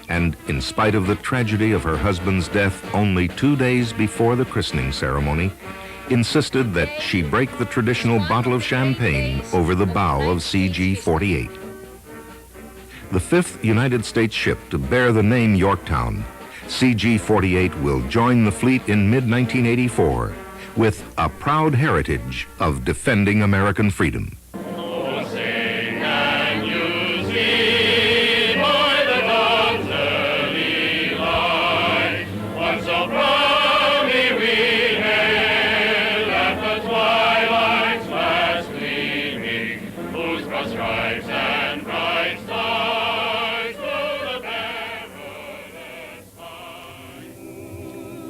and in spite of the tragedy of her husband's death only 2 days before the christening ceremony, insisted that she break the traditional bottle of champagne over the bow of CG-48. The fifth United States ship to bear the name Yorktown, CG-48 will join the fleet in mid-1984 with a proud heritage of defending American freedom.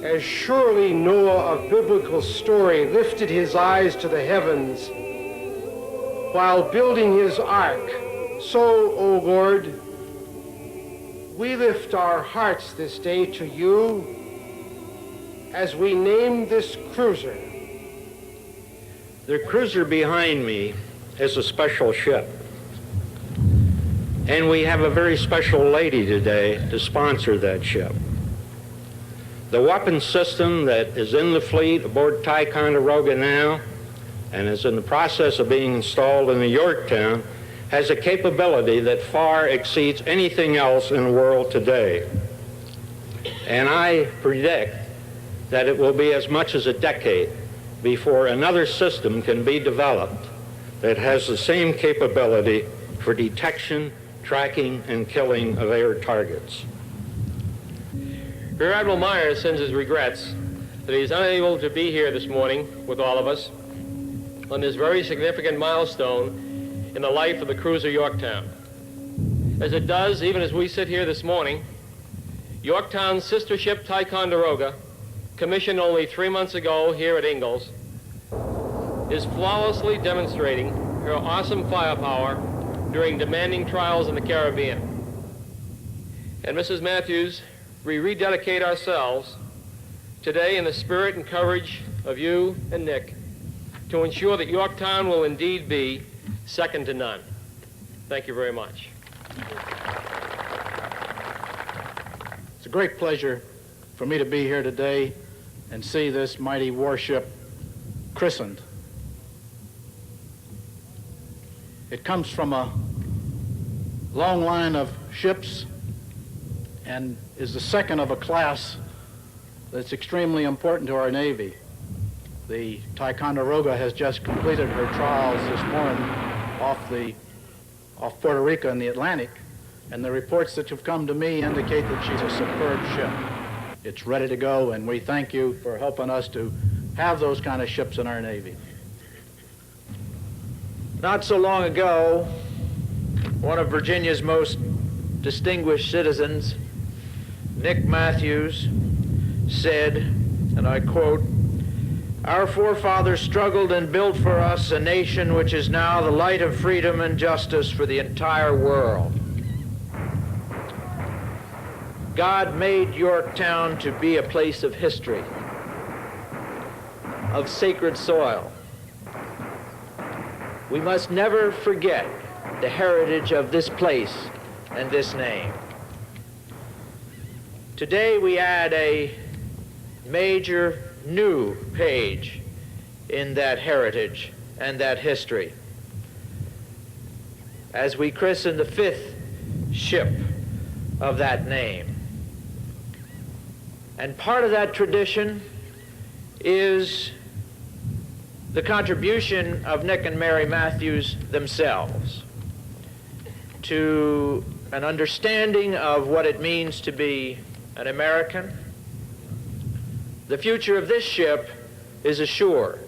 As surely Noah of biblical story lifted his eyes to the heavens while building his ark, so, O Lord, we lift our hearts this day to you as we name this cruiser. The cruiser behind me is a special ship. And we have a very special lady today to sponsor that ship. The weapon system that is in the fleet aboard Ticonderoga now and is in the process of being installed in the Yorktown has a capability that far exceeds anything else in the world today. And I predict that it will be as much as a decade before another system can be developed that has the same capability for detection, tracking, and killing of air targets. Rear Admiral Myers sends his regrets that he is unable to be here this morning with all of us on this very significant milestone in the life of the cruiser Yorktown. As it does, even as we sit here this morning, Yorktown's sister ship Ticonderoga, commissioned only 3 months ago here at Ingalls, is flawlessly demonstrating her awesome firepower during demanding trials in the Caribbean. And Mrs. Matthews, we rededicate ourselves today in the spirit and courage of you and Nick to ensure that Yorktown will indeed be second to none. Thank you very much. It's a great pleasure for me to be here today and see this mighty warship christened. It comes from a long line of ships and is the second of a class that's extremely important to our Navy. The Ticonderoga has just completed her trials this morning off Puerto Rico in the Atlantic, and the reports that have come to me indicate that she's a superb ship. It's ready to go, and we thank you for helping us to have those kind of ships in our Navy. Not so long ago, one of Virginia's most distinguished citizens, Nick Matthews, said, and I quote, "Our forefathers struggled and built for us a nation which is now the light of freedom and justice for the entire world." God made Yorktown to be a place of history, of sacred soil. We must never forget the heritage of this place and this name. Today we add a major new page in that heritage and that history as we christen the fifth ship of that name. And part of that tradition is the contribution of Nick and Mary Matthews themselves to an understanding of what it means to be an American. The future of this ship is assured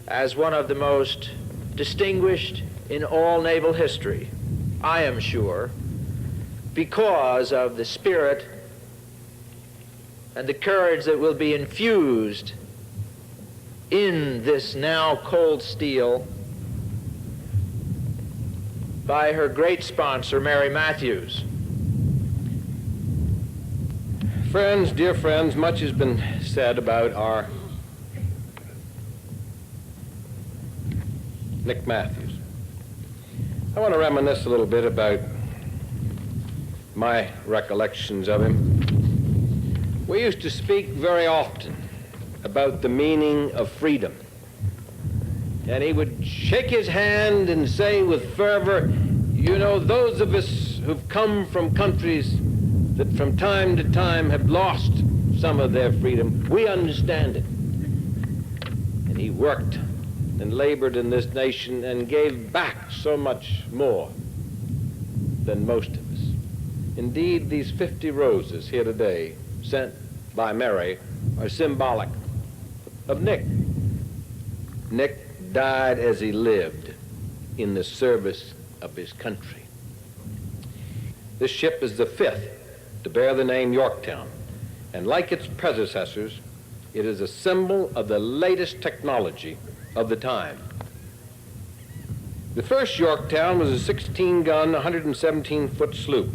as one of the most distinguished in all naval history, I am sure, because of the spirit and the courage that will be infused in this now cold steel by her great sponsor, Mary Matthews. Friends, dear friends, much has been said about our Nick Matthews. I want to reminisce a little bit about my recollections of him, we used to speak very often about the meaning of freedom. And he would shake his hand and say with fervor, you know, those of us who've come from countries that from time to time have lost some of their freedom, we understand it. And he worked and labored in this nation and gave back so much more than most of us. Indeed, these 50 roses here today, sent by Mary, are symbolic of Nick. Nick died as he lived in the service of his country. This ship is the 5th to bear the name Yorktown, and like its predecessors, it is a symbol of the latest technology of the time. The first Yorktown was a 16-gun, 117-foot sloop,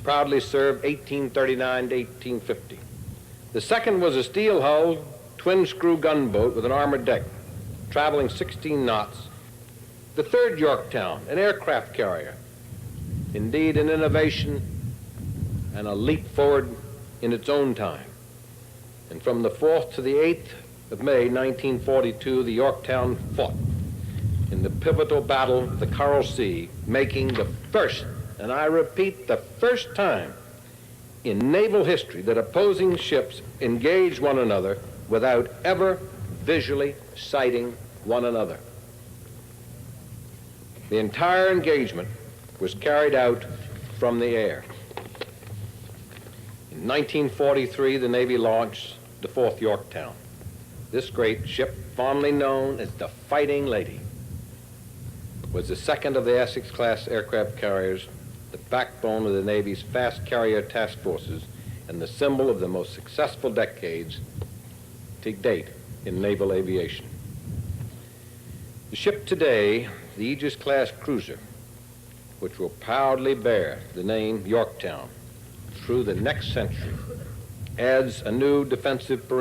proudly served 1839 to 1850. The second was a steel-hulled, twin-screw gunboat with an armored deck, traveling 16 knots. The third Yorktown, an aircraft carrier, indeed an innovation and a leap forward in its own time. And from the 4th to the 8th of May, 1942, the Yorktown fought in the pivotal battle of the Coral Sea, making the first, and I repeat, the first time in naval history that opposing ships engaged one another without ever visually sighting one another. The entire engagement was carried out from the air. In 1943, the Navy launched the 4th Yorktown. This great ship, fondly known as the Fighting Lady, was the second of the Essex-class aircraft carriers, the backbone of the Navy's fast carrier task forces, and the symbol of the most successful decades to date in naval aviation. The ship today, the Aegis-class cruiser, which will proudly bear the name Yorktown through the next century, adds a new defensive perimeter